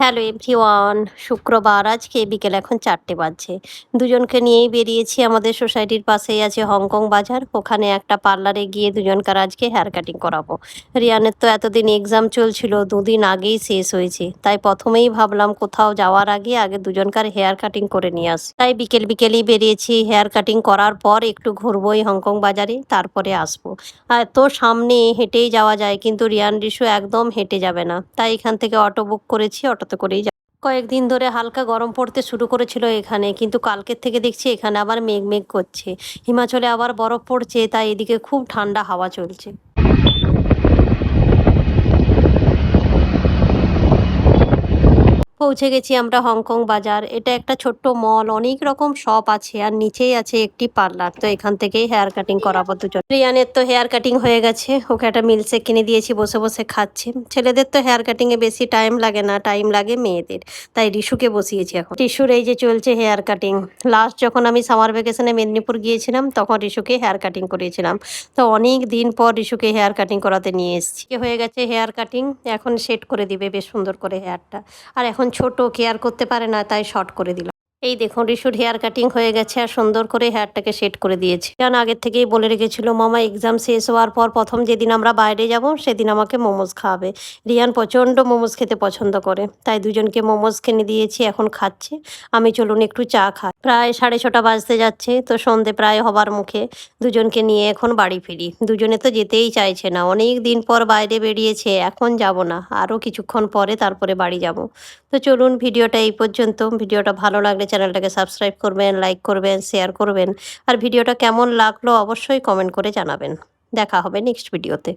Hello everyone, শুক্রবার আজকে বিকেল এখন 4টে বাজছে। দুজনকে নিয়েই বেরিয়েছি, আমাদের সোসাইটির পাশেই আছে হংকং বাজার। ওখানে একটা পার্লারে গিয়ে দুজনকার আজকে হেয়ার কাটিং করাবো। রিয়ানের তো এতদিন এক্সাম চলছিল, দুদিন আগেই শেষ হয়েছে, তাই প্রথমেই ভাবলাম কোথাও যাওয়ার আগে আগে দুজনকার হেয়ার কাটিং করে নিয়ে আসি। তাই বিকেল বিকেলই বেরিয়েছি। হেয়ার কাটিং করার পর একটু ঘুরবো এই হংকং বাজারে, তারপরে আসবো। আর তো সামনে হেঁটেই যাওয়া যায়, কিন্তু রিয়ান রিশু একদম হেঁটে যাবে না, তাই এখান থেকে অটো বুক করেছি, অটোতে করেই যাব। কয়েকদিন ধরে হালকা গরম পড়তে শুরু করেছিল এখানে, কিন্তু কালকের থেকে দেখছি এখানে আবার মেঘ মেঘ করছে। হিমাচলে আবার বরফ পড়ছে, তাই এদিকে খুব ঠান্ডা হাওয়া চলছে। পৌঁছে গেছি আমরা হংকং বাজার। এটা একটা ছোট্ট মল, অনেক রকম শপ আছে, আর নিচেই আছে একটি পার্লার। তো এখান থেকেই হেয়ার কাটিং করাবো দুজন। রিয়ানের তো হেয়ার কাটিং হয়ে গেছে, ওকে একটা মিল্কশেক কিনে দিয়েছি, বসে বসে খাচ্ছে। ছেলেদের তো হেয়ার কাটিংয়ে বেশি টাইম লাগে না, টাইম লাগে মেয়েদের, তাই রিশুকে বসিয়েছি এখন। রিশুর এই যে চলছে হেয়ার কাটিং। লাস্ট যখন আমি সামার ভ্যাকেশনে মেদিনীপুর গিয়েছিলাম, তখন রিশুকে হেয়ার কাটিং করিয়েছিলাম। তো অনেক দিন পর রিশুকে হেয়ার কাটিং করাতে নিয়ে এসেছি। হয়ে গেছে হেয়ার কাটিং, এখন সেট করে দিবে বেশ সুন্দর করে হেয়ারটা। আর এখন ছোট, কেয়ার করতে পারে না, তাই শর্ট করে দিলাম। এই দেখুন রিশুর হেয়ার কাটিং হয়ে গেছে, আর সুন্দর করে হেয়ারটাকে সেট করে দিয়েছে। কারণ আগের থেকেই বলে রেখেছিল মামা এক্সাম শেষ হওয়ার পর প্রথম যেদিন আমরা বাইরে যাব সেদিন আমাকে মোমোজ খাওয়াবে। রিয়ান প্রচণ্ড মোমোজ খেতে পছন্দ করে, তাই দুজনকে মোমোজ কিনে দিয়েছি, এখন খাচ্ছে। আমি চলুন একটু চা খাই। প্রায় 6:30 বাজতে যাচ্ছে, তো সন্ধে প্রায় হবার মুখে। দুজনকে নিয়ে এখন বাড়ি ফিরি। দুজনে তো যেতেই চাইছে না, অনেক দিন পর বাইরে বেরিয়েছে, এখন যাব না, আরও কিছুক্ষণ পরে তারপরে বাড়ি যাব। তো চলুন, ভিডিওটা এই পর্যন্ত। ভিডিওটা ভালো লাগলে চ্যানেলটাকে সাবস্ক্রাইব করবেন, লাইক করবেন, শেয়ার করবেন। আর ভিডিওটা কেমন লাগলো অবশ্যই কমেন্ট করে জানাবেন। দেখা হবে নেক্সট ভিডিওতে।